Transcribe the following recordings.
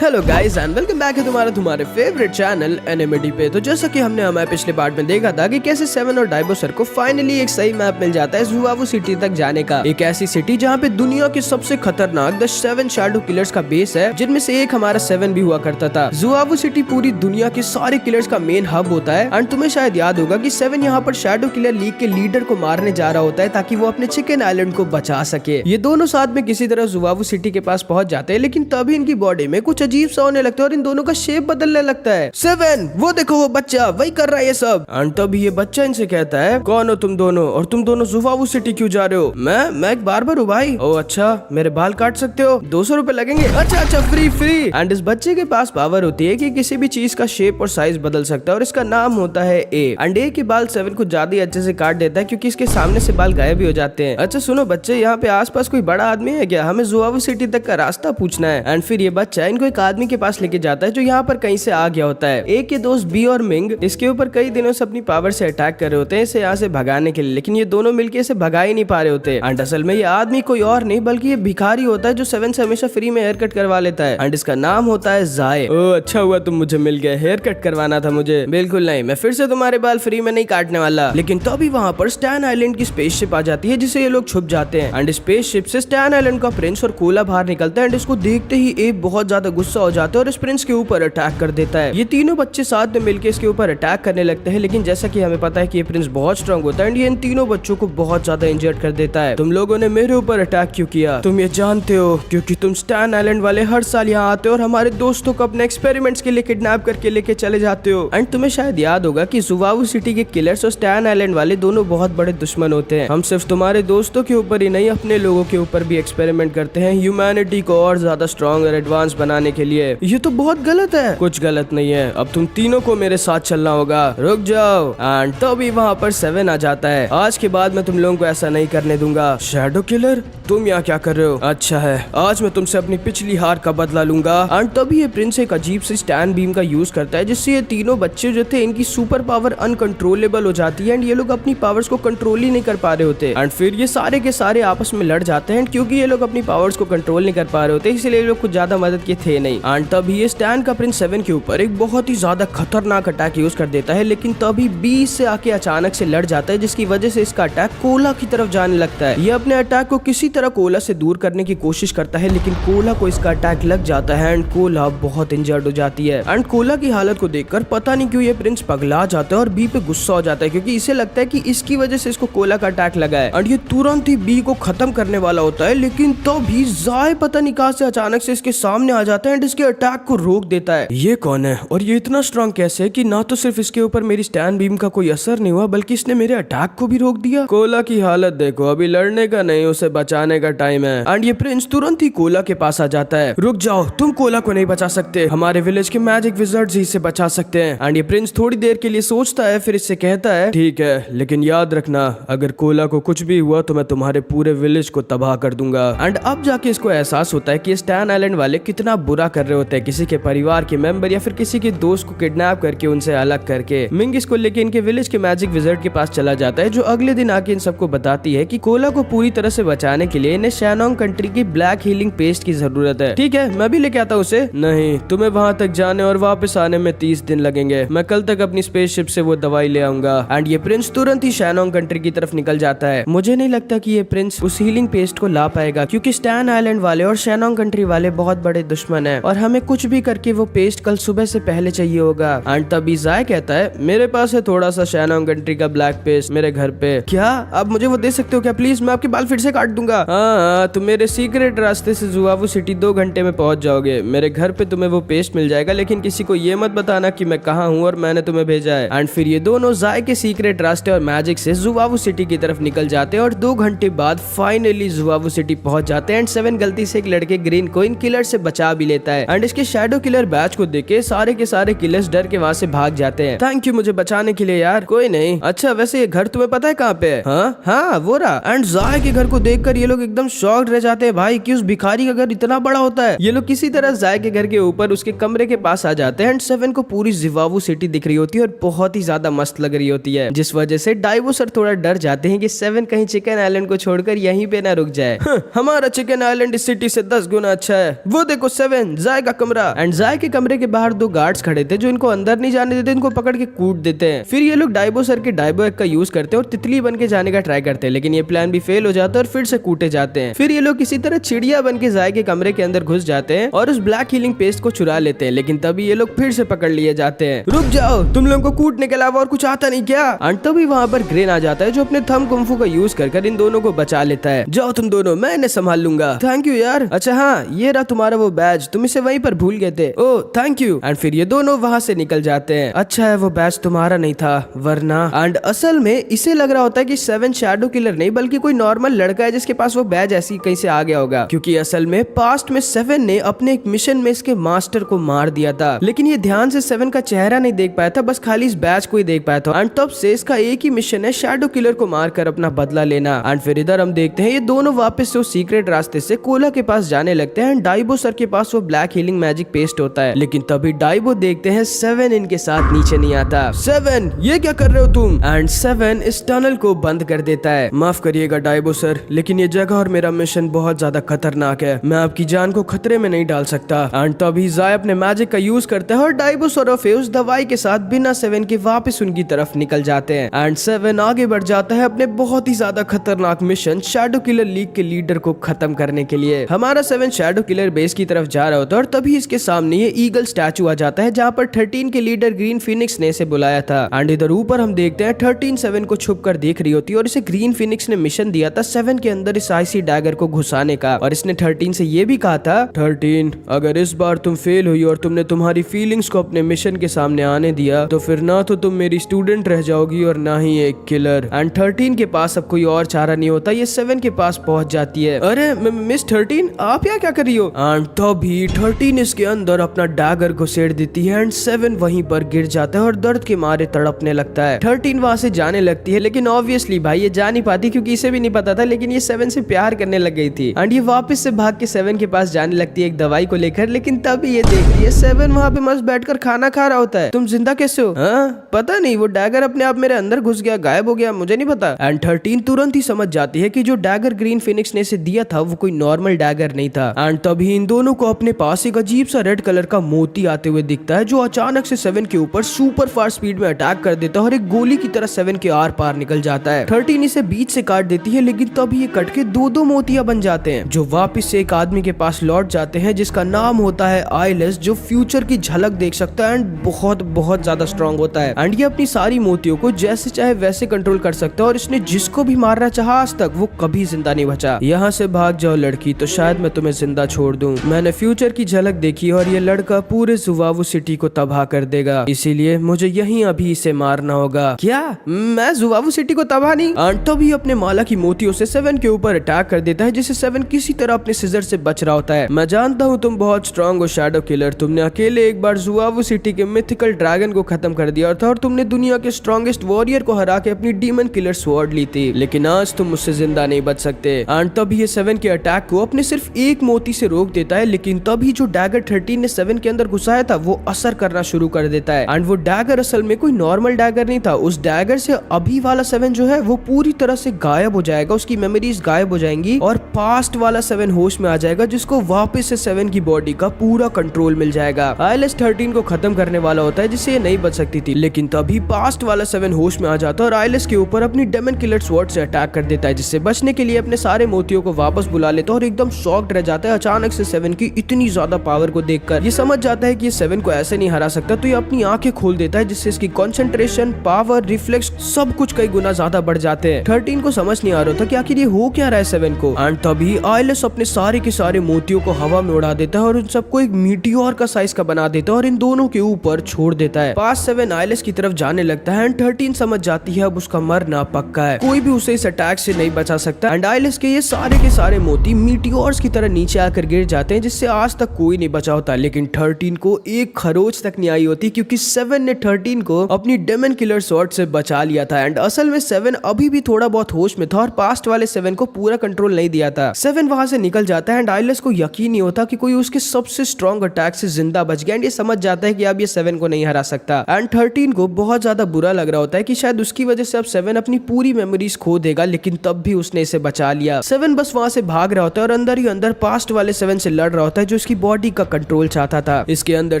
Hello guys and welcome back है तुम्हारे favourite channel एनिमेडी पे। तो जैसा कि हमने हमारे पिछले पार्ट में देखा था कि कैसे सेवन और डायबोसर को फाइनली एक सही मैप मिल जाता है ज़ुआवू सिटी तक जाने का। एक ऐसी सिटी जहाँ पे दुनिया के सबसे खतरनाक द 7 शैडो किलर्स का बेस है, जिनमें से एक हमारा 7 भी हुआ करता था। ज़ुआवू सिटी पूरी दुनिया के सारे किलर्स का मेन हब होता है एंड तुम्हें शायद याद होगा कि 7 यहाँ पर शैडो किलर लीग के लीडर को मारने जा रहा होता है ताकि वो अपने चिकन आइलैंड को बचा सके। ये दोनों साथ में किसी तरह ज़ुआवू सिटी के पास पहुंच जाते हैं, लेकिन तभी इनकी बॉडी में कुछ अजीब सा होने लगता है और इन दोनों का शेप बदलने लगता है। 7 वो देखो वो बच्चा वही कर रहा है ये सब। एंड तभी ये बच्चा इनसे कहता है, कौन हो तुम दोनों और तुम दोनों ज़ुआवू सिटी क्यों जा रहे हो? मैं एक बार्बर हूँ भाई। ओ अच्छा, मेरे बाल काट सकते हो? 200 रुपए लगेंगे। अच्छा फ्री। एंड इस बच्चे के पास पावर होती है कि किसी भी चीज का शेप और साइज बदल सकता है और इसका नाम होता है ए। एंड ए के बाल 7 को ज्यादा ही अच्छे से काट देता है क्योंकि इसके सामने से बाल गायब भी हो जाते हैं। अच्छा सुनो बच्चे, यहाँ पे आसपास कोई बड़ा आदमी है क्या? हमें ज़ुआवू सिटी तक का रास्ता पूछना है। एंड फिर ये बच्चा इनको एक आदमी के पास लेके जाता है जो यहाँ पर कहीं से आ गया होता है। ए के दोस्त बी और मिंग इसके ऊपर कई दिनों से अपनी पावर से अटैक कर रहे होते हैं इसे यहाँ से भगाने के लिए, लेकिन ये दोनों मिलके इसे भगा ही नहीं पा रहे होते। एंड असल में ये आदमी कोई और नहीं बल्कि ये भिखारी होता है जो 7 से हमेशा फ्री में हेयर कट करवा लेता है। एंड इसका नाम होता है जाए। ओह अच्छा हुआ तुम मुझे मिल गए, हेयर कट करवाना था मुझे। बिल्कुल नहीं, मैं फिर से तुम्हारे बाल फ्री में नहीं काटने वाला। लेकिन तभी वहाँ पर स्टैन आइलैंड की स्पेसशिप आ जाती है जिसे ये लोग छुप जाते हैं। एंड स्पेसशिप से स्टैन आइलैंड का प्रिंस और कोला बाहर निकलता है एंड इसको देखते ही ए बहुत ज्यादा गुस्सा हो जाता है और इस प्रिंस के ऊपर अटैक कर देता है। ये तीनों बच्चे साथ में मिलकर इसके ऊपर अटैक करने लगते हैं, लेकिन जैसा कि हमें पता है कि ये प्रिंस बहुत स्ट्रांग होता है एंड ये इन तीनों बच्चों को बहुत ज्यादा इंजर्ड कर देता है। तुम लोगों ने मेरे ऊपर अटैक क्यों किया? तुम ये जानते हो क्योंकि तुम स्टैन आइलैंड वाले हर साल यहाँ आते हो और हमारे दोस्तों को अपने एक्सपेरिमेंट्स के लिए किडनैप करके लेके चले जाते हो। एंड तुम्हें शायद याद होगा कि ज़ुआवू सिटी के किलर्स और स्टैन आइलैंड वाले दोनों बहुत बड़े दुश्मन होते हैं। हम सिर्फ तुम्हारे दोस्तों के ऊपर ही नहीं अपने लोगों के ऊपर भी एक्सपेरिमेंट करते हैं ह्यूमैनिटी को और ज्यादा स्ट्रॉन्ग और एडवांस बनाने के लिए। ये तो बहुत गलत है। कुछ गलत नहीं है, अब तुम तीनों को मेरे साथ चलना होगा। रुक जाओ। एंड तभी वहाँ पर 7 आ जाता है। आज के बाद मैं तुम लोगों को ऐसा नहीं करने दूंगा। शैडो किलर तुम यहाँ क्या कर रहे हो? अच्छा है, आज मैं तुमसे अपनी पिछली हार का बदला लूंगा। एंड तभी ये प्रिंस एक अजीब सी स्टैन बीम का यूज करता है जिससे ये तीनों बच्चे जो थे इनकी सुपर पावर अनकंट्रोलेबल हो जाती है एंड ये लोग अपनी पावर्स को कंट्रोल ही नहीं कर पा रहे होते। एंड फिर ये सारे के सारे आपस में लड़ जाते हैं क्योंकि ये लोग अपनी पावर्स को कंट्रोल नहीं कर पा रहे होते, इसलिए ये लोग कुछ ज्यादा मदद के थे नहीं। एंड तभी ये स्टैन का प्रिंस 7 के ऊपर एक बहुत ही ज्यादा खतरनाक अटैक यूज कर देता है, लेकिन तभी बी से आके अचानक से लड़ जाता है जिसकी वजह से इसका अटैक कोला की तरफ जाने लगता है। ये अपने अटैक को किसी तरह कोला से दूर करने की कोशिश करता है, लेकिन कोला को इसका अटैक लग जाता है एंड कोला बहुत इंजर्ड हो जाती है। एंड कोला की हालत को देखकर पता नहीं क्यों ये प्रिंस पगला जाता है और बी पे गुस्सा हो जाता है क्योंकि इसे लगता है कि इसकी वजह से इसको कोला का अटैक लगा है। एंड ये तुरंत ही बी को खत्म करने वाला होता है, लेकिन तभी जाए पता नहीं कहां से अचानक से इसके सामने आ जाता है एंड इसके अटैक को रोक देता है। ये कौन है और ये इतना स्ट्रांग कैसे है कि ना तो सिर्फ इसके ऊपर मेरी स्टैन बीम का कोई असर नहीं हुआ बल्कि इसने मेरे अटैक को भी रोक दिया। कोला की हालत देखो, अभी लड़ने का नहीं, उसे बचाने का टाइम है। एंड ये प्रिंस तुरंत ही कोला के पास आ जाता है। रुक जाओ, तुम कोला को नहीं बचा सकते, हमारे विलेज के मैजिक विज़र्ड्स ही इसे बचा सकते हैं। एंड ये प्रिंस थोड़ी देर के लिए सोचता है, फिर इससे कहता है, ठीक है लेकिन याद रखना अगर कोला को कुछ भी हुआ तो मैं तुम्हारे पूरे विलेज को तबाह कर दूंगा। एंड अब जाके इसको एहसास होता है कि स्टैन आइलैंड वाले कितना बुरा कर रहे होते हैं किसी के परिवार के मेंबर या फिर किसी के दोस्त को किडनैप करके उनसे अलग करके। मिंग इसको लेके इनके विलेज के मैजिक विज़र्ड के पास चला जाता है जो अगले दिन आके इन सबको बताती है कि कोला को पूरी तरह से बचाने के लिए इन्हें शैनोंग कंट्री की ब्लैक हीलिंग पेस्ट की जरूरत है। ठीक है, मैं भी लेके आता हूँ उसे। नहीं, तुम्हें वहाँ तक जाने और वापस आने में 30 दिन लगेंगे। मैं कल तक अपनी स्पेसशिप से वो दवाई ले आऊंगा। एंड ये प्रिंस तुरंत ही शैनोंग कंट्री की तरफ निकल जाता है। मुझे नहीं लगता कि ये प्रिंस उस हीलिंग पेस्ट को ला पाएगा क्योंकि स्टैन आइलैंड वाले और शैनोंग कंट्री वाले बहुत बड़े दुश्मन है और हमें कुछ भी करके वो पेस्ट कल सुबह से पहले चाहिए होगा। एंड तभी जाए कहता है, मेरे पास है थोड़ा सा शैनोंग कंट्री का ब्लैक पेस्ट मेरे घर पे। क्या आप मुझे वो दे सकते हो क्या प्लीज? मैं आपके बाल फिर से काट दूंगा। हाँ, तुम मेरे सीक्रेट रास्ते से ज़ुआवू सिटी 2 घंटे में पहुंच जाओगे। मेरे घर पे तुम्हें वो पेस्ट मिल जाएगा, लेकिन किसी को ये मत बताना कि मैं कहाँ हूँ और मैंने तुम्हें भेजा है। एंड फिर ये दोनों जाए के सीक्रेट रास्ते और मैजिक से ज़ुआवू सिटी की तरफ निकल जाते हैं और 2 घंटे बाद फाइनली ज़ुआवू सिटी पहुंच जाते हैं। एंड 7 गलती से एक लड़के ग्रीन को इन किलर से बचा भी लेता है एंड इसके शैडो किलर बैच को देख के सारे के सारे किलर्स डर के वहाँ से भाग जाते हैं। थैंक यू मुझे बचाने के लिए यार। कोई नहीं। अच्छा वैसे ये घर तुम्हें पता है कहाँ पे है? हाँ वो रहा। एंड जाए के घर को देखकर ये लोग एकदम शॉक्ड रह जाते हैं भाई कि उस भिखारी का घर इतना बड़ा होता है। ये लोग किसी तरह जाए के घर के ऊपर उसके कमरे के पास आ जाते हैं एंड 7 को पूरी ज़ुआवू सिटी दिख रही होती है और बहुत ही ज्यादा मस्त लग रही होती है, जिस वजह से डायबोसर थोड़ा डर जाते हैं कि 7 कहीं चिकन आइलैंड को छोड़कर यहीं पे ना रुक जाए। हमारा चिकन आइलैंड इस सिटी से 10 गुना अच्छा है। वो देखो 7 7 जाय का कमरा। एंड जाय के कमरे के बाहर 2 गार्ड्स खड़े थे जो इनको अंदर नहीं जाने देते, इनको पकड़ के कूट देते हैं। फिर ये लोग डाइबो सर के डाइबो एक का यूज करते हैं और तितली बन के जाने का ट्राई करते हैं, लेकिन ये प्लान भी फेल हो जाता है और फिर से कूटे जाते हैं। फिर ये लोग किसी तरह चिड़िया बन के जाय के कमरे के अंदर घुस जाते हैं और उस ब्लैक हीलिंग पेस्ट को चुरा लेते हैं, लेकिन तभी ये लोग फिर से पकड़ लिए जाते हैं। रुक जाओ, तुम लोगों को कूटने के अलावा और कुछ आता नहीं क्या? एंड तभी वहाँ पर ग्रेन आ जाता है जो अपने थंब कुंफू का यूज कर इन दोनों को बचा लेता है। जाओ तुम दोनों, मैं इन्हें संभाल लूंगा। थैंक यू यार। अच्छा हाँ, ये रहा तुम्हारा वो बैज, तुम इसे वहीं पर भूल गए थे। Oh thank you. एंड फिर ये दोनों वहाँ से निकल जाते हैं। अच्छा है वो बैज तुम्हारा नहीं था, वरना। एंड असल में इसे लग रहा होता है कि 7 शैडो किलर नहीं बल्कि कोई नॉर्मल लड़का है जिसके पास वो बैज ऐसी कहीं से आ गया होगा, क्योंकि असल में पास्ट में 7 ने अपने एक मिशन में इसके मास्टर को मार दिया था, लेकिन ये ध्यान से 7 का चेहरा नहीं देख पाया था, बस खाली इस बैज को ही देख पाया था। एंड तब से इसका एक ही मिशन है, शैडो किलर को मारकर अपना बदला लेना। एंड फिर इधर हम देखते हैं ये दोनों वापस से उस सीक्रेट रास्ते से कोला के पास जाने लगते हैं। डाइबो सर के पास वो ब्लैक हीलिंग मैजिक पेस्ट होता है, लेकिन तभी डाइबो देखते हैं 7 इनके साथ नीचे नहीं आता। 7 ये क्या कर रहे हो तुम? एंड 7 इस टनल को बंद कर देता है। माफ करिएगा डाइबो सर, लेकिन ये जगह और मेरा मिशन बहुत ज्यादा खतरनाक है, मैं आपकी जान को खतरे में नहीं डाल सकता। एंड तभी जाय अपने मैजिक का यूज करता है और डाइबो सर उस दवाई के साथ बिना 7 के वापस उनकी तरफ निकल जाते हैं। एंड 7 आगे बढ़ जाता है अपने बहुत ही ज्यादा खतरनाक मिशन शैडो किलर लीग के लीडर को खत्म करने के लिए। हमारा 7 शैडो किलर बेस की तरफ जा रहा होता है और तभी इसके सामने ये ईगल स्टैचू आ जाता है जहाँ पर 13 के लीडर ग्रीन फिनिक्स ने इसे बुलाया था। एंड इधर ऊपर हम देखते हैं 13 7 को छुप कर देख रही होती है और इसे ग्रीन फिनिक्स ने मिशन दिया था 7 के अंदर इस आईसी डैगर को घुसाने का, और इसने 13 से ये भी कहा था 13 अगर इस बार तुम फेल हुई और तुमने तुम्हारी फीलिंग्स को अपने मिशन के सामने आने दिया तो फिर ना तो तुम मेरी स्टूडेंट रह जाओगी और ना ही एक किलर। एंड 13 के पास अब कोई और चारा नहीं होता, ये 7 के पास पहुंच जाती है। अरे मिस 13 आप यहाँ क्या कर रही हो? एंड तभी 13 इसके अंदर अपना डैगर घुसेड़ देती है एंड 7 वहीं पर गिर जाता है और दर्द के मारे तड़पने लगता है। 13 वहां से जाने लगती है, लेकिन ऑब्वियसली भाई ये जा नहीं पाती क्योंकि इसे भी नहीं पता था, लेकिन ये 7 से प्यार करने लग गई थी। एंड ये वापस से भाग के 7 के पास जाने लगती है एक दवाई को लेकर, लेकिन तभी ये देखती है 7 वहाँ पे मस्त बैठकर खाना खा रहा होता है। तुम जिंदा कैसे हो? हाँ पता नहीं, वो डैगर अपने आप मेरे अंदर घुस गया, गायब हो गया, मुझे नहीं पता। एंड 13 तुरंत ही समझ जाती है कि जो डैगर ग्रीन फिनिक्स ने इसे दिया था वो कोई नॉर्मल डैगर नहीं था। एंड तभी इन दोनों को अपने पास एक अजीब सा रेड कलर का मोती आते हुए दिखता है जो अचानक से 7 के ऊपर सुपर फास्ट स्पीड में अटैक कर देता है और एक गोली की तरह 7 के आर पार निकल जाता है। 13 इसे बीच से काट देती है, लेकिन तभी ये कट के 2-2 मोतियां बन जाते हैं जो वापस से एक आदमी के पास लौट जाते हैं जिसका नाम होता है आइलेस, जो फ्यूचर की झलक देख सकता है एंड बहुत बहुत ज्यादा स्ट्रॉन्ग होता है। एंड ये अपनी सारी मोतियों को जैसे चाहे वैसे कंट्रोल कर सकता है और इसने जिसको भी मारना चाहा आज तक वो कभी जिंदा नहीं बचा। यहाँ से भाग जाओ लड़की, तो शायद मैं तुम्हें जिंदा छोड़ दूं। मैंने फ्यूचर की झलक देखी और ये लड़का पूरे जुवावू सिटी को तबाह कर देगा, इसीलिए मुझे यहीं अभी इसे मारना होगा। क्या मैं जुवावू सिटी को तबाह नहीं? एंड तभी अपने माला की मोतियों से 7 के ऊपर अटैक कर देता है जिसे 7 किसी तरह अपने सिजर से बच रहा होता है। मैं जानता हूँ तुम बहुत स्ट्रॉन्ग हो शैडो किलर, तुमने अकेले एक बार जुवावू सिटी के मिथिकल ड्रैगन को खत्म कर दिया था और तुमने दुनिया के स्ट्रॉन्गेस्ट वॉरियर को हरा के अपनी डीमन किलर स्वॉर्ड ली थी, लेकिन आज तुम मुझसे जिंदा नहीं बच सकते। एंड तभी ये 7 के अटैक को अपने सिर्फ एक मोती से रोक देता है, लेकिन तभी जो डैगर 13 ने 7 के अंदर घुसाया था वो असर करना शुरू कर देता है। एंड वो डैगर असल में कोई नॉर्मल डैगर नहीं था, उस डैगर से अभी वाला 7 जो है वो पूरी तरह से गायब हो जाएगा, उसकी मेमोरीज गायब हो जाएंगी और पास्ट वाला 7 होश में आ जाएगा जिसको वापस से 7 की बॉडी का पूरा कंट्रोल मिल जाएगा। आइलेस 13 को खत्म करने वाला होता है जिससे ये नहीं बच सकती थी, लेकिन तभी पास्ट वाला 7 होश में आ जाता है और आइलेस के ऊपर अपनी डेमन किलर स्वॉर्ड से अटैक कर देता है, जिससे बचने के लिए अपने सारे मोतियों को वापस बुला लेता है और एकदम शॉक्ड रह जाता है अचानक से 7 की इतनी ज्यादा पावर को देखकर। ये समझ जाता है कि ये 7 को ऐसे नहीं हरा सकता, तो ये अपनी आंखें खोल देता है जिससे इसकी कंसंट्रेशन, पावर, रिफ्लेक्स सब कुछ कई गुना ज्यादा बढ़ जाते हैं। 13 को समझ नहीं आ रहा था कि आखिर ये हो क्या रहा है 7 को। एंड तभी आइलेस अपने सारे के सारे मोतियों को हवा में उड़ा देता है और उन सबको एक मीटियोर का साइज का बना देता है और इन दोनों के ऊपर छोड़ देता है। पास 7 आइलेस की तरफ जाने लगता है एंड 13 समझ जाती है अब उसका मरना पक्का है, कोई भी उसे इस अटैक से नहीं बचा सकता। एंड आइलेस के ये सारे के सारे मोती मीटियोर्स की तरह नीचे आकर गिर जाते हैं जिससे आज तक कोई नहीं बचा होता, लेकिन 13 को एक खरोच तक नहीं आई होती क्योंकि 7 ने 13 को अपनी डेमन किलर स्वॉर्ड से बचा लिया था। एंड असल में 7 अभी भी थोड़ा बहुत होश में था और पास्ट वाले 7 को पूरा कंट्रोल नहीं दिया था। 7 वहां से निकल जाता है एंड आइलेस को यकीन नहीं होता कि कोई उसके सबसे स्ट्रॉन्ग अटैक से जिंदा बच गया एंड ये समझ जाता है कि अब ये 7 को नहीं हरा सकता। एंड 13 को बहुत ज्यादा बुरा लग रहा होता है कि शायद उसकी वजह से अब 7 अपनी पूरी मेमोरीज खो देगा, लेकिन तब भी उसने इसे बचा लिया। 7 बस वहां से भाग रहा होता है और अंदर ही अंदर पास्ट वाले 7 से लड़ रहा होता है जो उसकी बॉडी का कंट्रोल चाहता था। इसके अंदर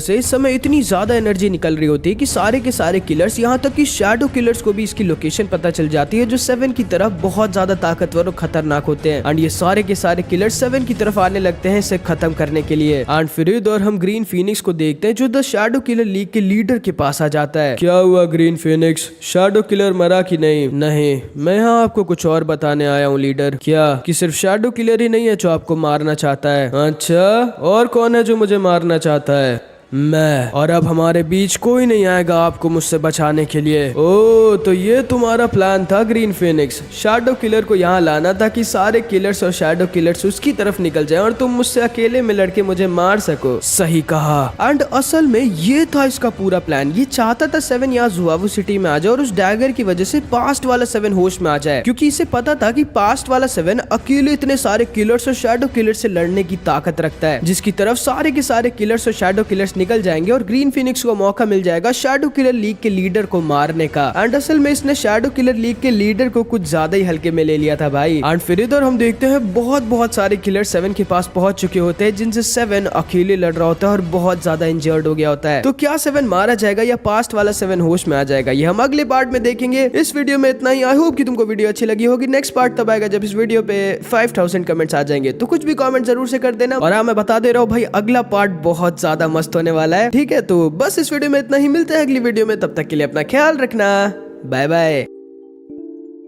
से इस समय इतनी ज्यादा एनर्जी निकल रही होती है कि सारे के सारे किलर्स, यहाँ तक कि शैडो किलर्स को भी इसकी लोकेशन पता चल जाती है, जो 7 की तरफ बहुत ज्यादा ताकतवर और खतरनाक होते हैं। एंड ये सारे के सारे किलर्स 7 की तरफ आने लगते हैं इसे खत्म करने के लिए। एंड फिर इधर हम ग्रीन फीनिक्स को देखते हैं जो द शैडो किलर लीग के लीडर के पास आ जाता है। क्या हुआ ग्रीन फीनिक्स, शैडो किलर मरा कि नहीं? नहीं, मैं यहाँ आपको कुछ और बताने आया हूँ लीडर। क्या कि सिर्फ शैडो किलर ही नहीं है जो आपको मारना चाहता है? अच्छा, और कौन है जो मुझे मारना चाहता है? मैं। और अब हमारे बीच कोई नहीं आएगा आपको मुझसे बचाने के लिए। ओ, तो ये तुम्हारा प्लान था ग्रीन फीनिक्स, शैडो किलर को यहाँ लाना था कि सारे किलर्स और शैडो किलर्स उसकी तरफ निकल जाएं और तुम मुझसे अकेले में लड़के मुझे मार सको। सही कहा। एंड असल में ये था इसका पूरा प्लान। ये चाहता था 7 यहाँ जुआवू सिटी में आ जाए और उस डैगर की वजह से पास्ट वाला 7 होश में आ जाए, क्योंकि इसे पता था कि पास्ट वाला 7 अकेले इतने सारे किलर्स और शैडो किलर्स से लड़ने की ताकत रखता है, जिसकी तरफ सारे के सारे किलर्स और शैडो किलर्स निकल जाएंगे और ग्रीन फीनिक्स को मौका मिल जाएगा शैडो किलर लीग के लीडर को मारने का। एंड असल में इसने शैडो किलर लीग के लीडर को कुछ ज्यादा ही हल्के में ले लिया था भाई। एंड फिर इधर हम देखते हैं बहुत सारे किलर 7 के पास पहुंच चुके होते हैं, जिनसे 7 अकेले लड़ रहा होता है और बहुत ज्यादा इंजर्ड हो गया होता है। तो क्या 7 मारा जाएगा या पास्ट वाला 7 होश में आ जाएगा, ये हम अगले पार्ट में देखेंगे। इस वीडियो में इतना ही। आई होप कि तुमको वीडियो अच्छी लगी होगी। नेक्स्ट पार्ट तब आएगा जब इस वीडियो पे 5000 कमेंट्स आ जाएंगे, तो कुछ भी कमेंट जरूर से कर देना। और हाँ, मैं बता दे रहा हूँ भाई, अगला पार्ट बहुत ज्यादा मस्त होने वाला है। ठीक है, तो बस इस वीडियो में इतना ही। मिलते हैं अगली वीडियो में, तब तक के लिए अपना ख्याल रखना। Bye bye.